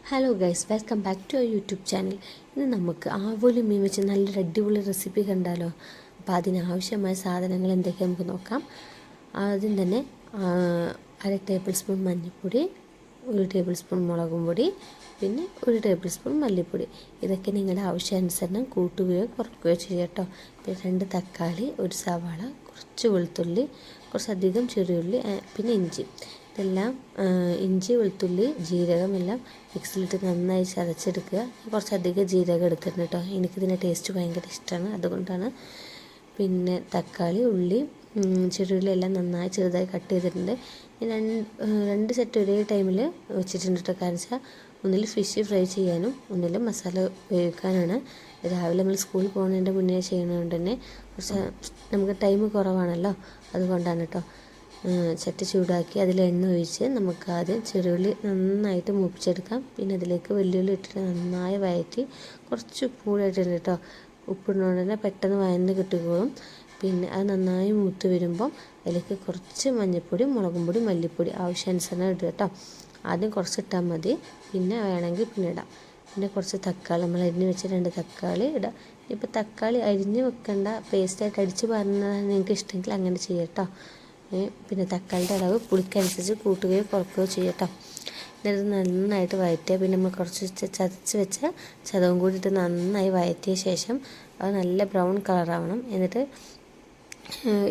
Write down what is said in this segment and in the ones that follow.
Hello guys, welcome back to our YouTube channel. ഇന്ന് നമുക്ക് ആവോലി മീൻ വെച്ച് നല്ലൊരു അടിപൊളി റെസിപ്പി കണ്ടാലോ. അപ്പോൾ അതിനാവശ്യമായ സാധനങ്ങൾ എന്തൊക്കെയാണ് നമുക്ക് നോക്കാം. ആദ്യം തന്നെ 1 ടേബിൾ സ്പൂൺ മഞ്ഞൾപ്പൊടി, 1 ടേബിൾ സ്പൂൺ മുളകും പൊടി, പിന്നെ 1 ടേബിൾ സ്പൂൺ മല്ലിപ്പൊടി. ഇതൊക്കെ നിങ്ങളുടെ ആവശ്യാനുസരണം കൂട്ടുകയോ കുറയ്ക്കുകയോ ചെയ്യുക കേട്ടോ. പിന്നെ 2 തക്കാളി, 1 സവാള, കുറച്ച് വെളുത്തുള്ളി, കുറച്ചധികം ചെറിയുള്ളി, പിന്നെ ഇഞ്ചി. ഇതെല്ലാം ഇഞ്ചി, വെളുത്തുള്ളി, ജീരകം എല്ലാം മിക്സിയിലിട്ട് നന്നായി ചതച്ചെടുക്കുക. കുറച്ചധികം ജീരകം എടുത്തിട്ടുണ്ട് കേട്ടോ. എനിക്കിതിൻ്റെ ടേസ്റ്റ് ഭയങ്കര ഇഷ്ടമാണ്, അതുകൊണ്ടാണ്. പിന്നെ തക്കാളി, ഉള്ളി, ചെറിയുള്ളി എല്ലാം നന്നായി ചെറുതായി കട്ട് ചെയ്തിട്ടുണ്ട്. രണ്ട് സെറ്റ് ഒരേ ടൈമിൽ വെച്ചിട്ടുണ്ട് കേട്ടോ. കാരണം വെച്ചാൽ ഒന്നിൽ ഫിഷ് ഫ്രൈ ചെയ്യാനും ഒന്നിൽ മസാല വേവിക്കാനാണ്. രാവിലെ നമ്മൾ സ്കൂളിൽ പോകുന്നതിൻ്റെ മുന്നേ ചെയ്യുന്നതുകൊണ്ട് തന്നെ കുറച്ച് നമുക്ക് ടൈം കുറവാണല്ലോ, അതുകൊണ്ടാണ് കേട്ടോ. ചട്ടി ചൂടാക്കി അതിൽ എണ്ണ ഒഴിച്ച് നമുക്ക് ആദ്യം ചെറുള്ളി നന്നായിട്ട് മൂപ്പിച്ചെടുക്കാം. പിന്നെ അതിലേക്ക് വെല്ലുള്ളി ഇട്ടിട്ട് നന്നായി വഴറ്റി കുറച്ച് ഉപ്പ് കൂടെ ഇട്ടിട്ടുണ്ട് കേട്ടോ. ഉപ്പിടുന്നതുകൊണ്ട് തന്നെ പെട്ടെന്ന് വഴന്ന് കിട്ടുകയും. പിന്നെ അത് നന്നായി മൂത്ത് വരുമ്പം അതിലേക്ക് കുറച്ച് മഞ്ഞൾപ്പൊടി, മുളകും പൊടി, മല്ലിപ്പൊടി ആവശ്യാനുസരണം ഇടുക കേട്ടോ. ആദ്യം കുറച്ച് ഇട്ടാൽ മതി, പിന്നെ വേണമെങ്കിൽ പിന്നെ ഇടാം. പിന്നെ കുറച്ച് തക്കാളി, നമ്മൾ അരിഞ്ഞ് വെച്ച 2 തക്കാളി ഇടാം. ഇപ്പോൾ തക്കാളി അരിഞ്ഞ് വെക്കേണ്ട, പേസ്റ്റായിട്ട് അടിച്ച് പറഞ്ഞതാണ് നിങ്ങൾക്ക് ഇഷ്ടമെങ്കിൽ അങ്ങനെ ചെയ്യാം കേട്ടോ. പിന്നെ തക്കാളിയുടെ അളവ് പുളിക്കനുസരിച്ച് കൂട്ടുകയോ കുറയ്ക്കുകയോ ചെയ്യട്ടോ. എന്നിട്ട് നന്നായിട്ട് വഴറ്റുക. പിന്നെ നമ്മൾ കുറച്ച് ചതച്ച് വെച്ച ചതവും കൂടി ഇട്ട് നന്നായി വഴറ്റിയ ശേഷം അത് നല്ല ബ്രൗൺ കളറാവണം. എന്നിട്ട്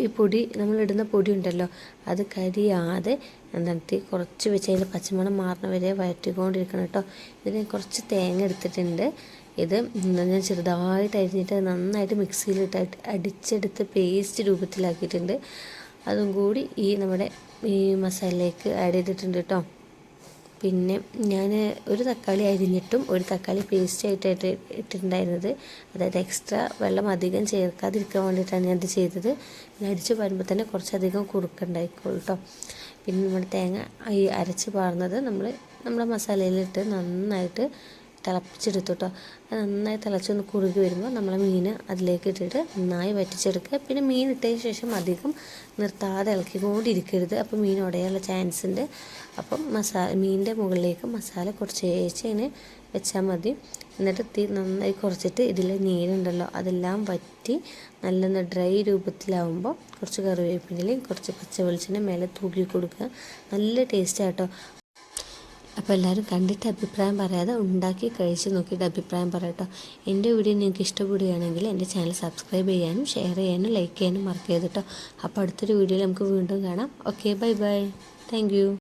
ഈ പൊടി, നമ്മളിടുന്ന പൊടി ഉണ്ടല്ലോ, അത് കരിയാതെ എന്നിട്ട് കുറച്ച് വെച്ച് അതിൻ്റെ പച്ചമണം മാറുന്ന വരെ വഴറ്റിക്കൊണ്ടിരിക്കണം കേട്ടോ. ഇതിന് കുറച്ച് തേങ്ങ എടുത്തിട്ടുണ്ട്. ഇത് ഞാൻ ചെറുതായിട്ട് അരിഞ്ഞിട്ട് നന്നായിട്ട് മിക്സിയിലിട്ട് അടിച്ചെടുത്ത് പേസ്റ്റ് രൂപത്തിലാക്കിയിട്ടുണ്ട്. അതും കൂടി നമ്മുടെ ഈ മസാലയിലേക്ക് ആഡ് ചെയ്തിട്ടുണ്ട് കേട്ടോ. പിന്നെ ഞാൻ 1 തക്കാളി അരിഞ്ഞിട്ടും 1 തക്കാളി പേസ്റ്റായിട്ട് ഇട്ടിട്ടുണ്ടായിരുന്നത്. അതായത് എക്സ്ട്രാ വെള്ളം അധികം ചേർക്കാതിരിക്കാൻ വേണ്ടിയിട്ടാണ് ഞാനത് ചെയ്തത്. പിന്നെ അടിച്ച് വരുമ്പോൾ തന്നെ കുറച്ചധികം കുറുക്കുണ്ടായിക്കോളൂ കേട്ടോ. പിന്നെ നമ്മുടെ തേങ്ങ ഈ അരച്ച് പാർന്നത് നമ്മുടെ മസാലയിലിട്ട് നന്നായിട്ട് തിളപ്പിച്ചെടുത്തു കേട്ടോ. അത് നന്നായി തിളച്ചൊന്ന് കുറുകി വരുമ്പോൾ നമ്മളെ മീൻ അതിലേക്ക് ഇട്ടിട്ട് നന്നായി വറ്റിച്ചെടുക്കുക. പിന്നെ മീൻ ഇട്ടതിന് ശേഷം അധികം നിർത്താതെ ഇളക്കിക്കൊണ്ടിരിക്കരുത്, അപ്പോൾ മീൻ ഉടയാനുള്ള ചാൻസ് ഉണ്ട്. അപ്പം മീനിൻ്റെ മുകളിലേക്ക് മസാല കുറച്ച് ഇങ്ങനെ വെച്ചാൽ മതി. എന്നിട്ട് തീ നന്നായി കുറച്ചിട്ട് ഇതിലെ നീരുണ്ടല്ലോ അതെല്ലാം വറ്റി നല്ലൊന്ന് ഡ്രൈ രൂപത്തിലാവുമ്പോൾ കുറച്ച് കറിവേപ്പിലയും കുറച്ച് പച്ച വെളിച്ചെണ്ണ മേലെ തൂക്കി കൊടുക്കുക. നല്ല ടേസ്റ്റാണ് കേട്ടോ. അപ്പോൾ എല്ലാവരും കണ്ടിട്ട് അഭിപ്രായം പറയാതെ ഉണ്ടാക്കി കഴിച്ച് നോക്കിയിട്ട് അഭിപ്രായം പറയട്ടോ. എൻ്റെ വീഡിയോ നിങ്ങൾക്ക് ഇഷ്ടപ്പെടുകയാണെങ്കിൽ എൻ്റെ ചാനൽ സബ്സ്ക്രൈബ് ചെയ്യാനും ഷെയർ ചെയ്യാനും ലൈക്ക് ചെയ്യാനും മറക്കരുത് കേട്ടോ. അപ്പോൾ അടുത്തൊരു വീഡിയോയിൽ നമുക്ക് വീണ്ടും കാണാം. Okay, bye bye, thank you.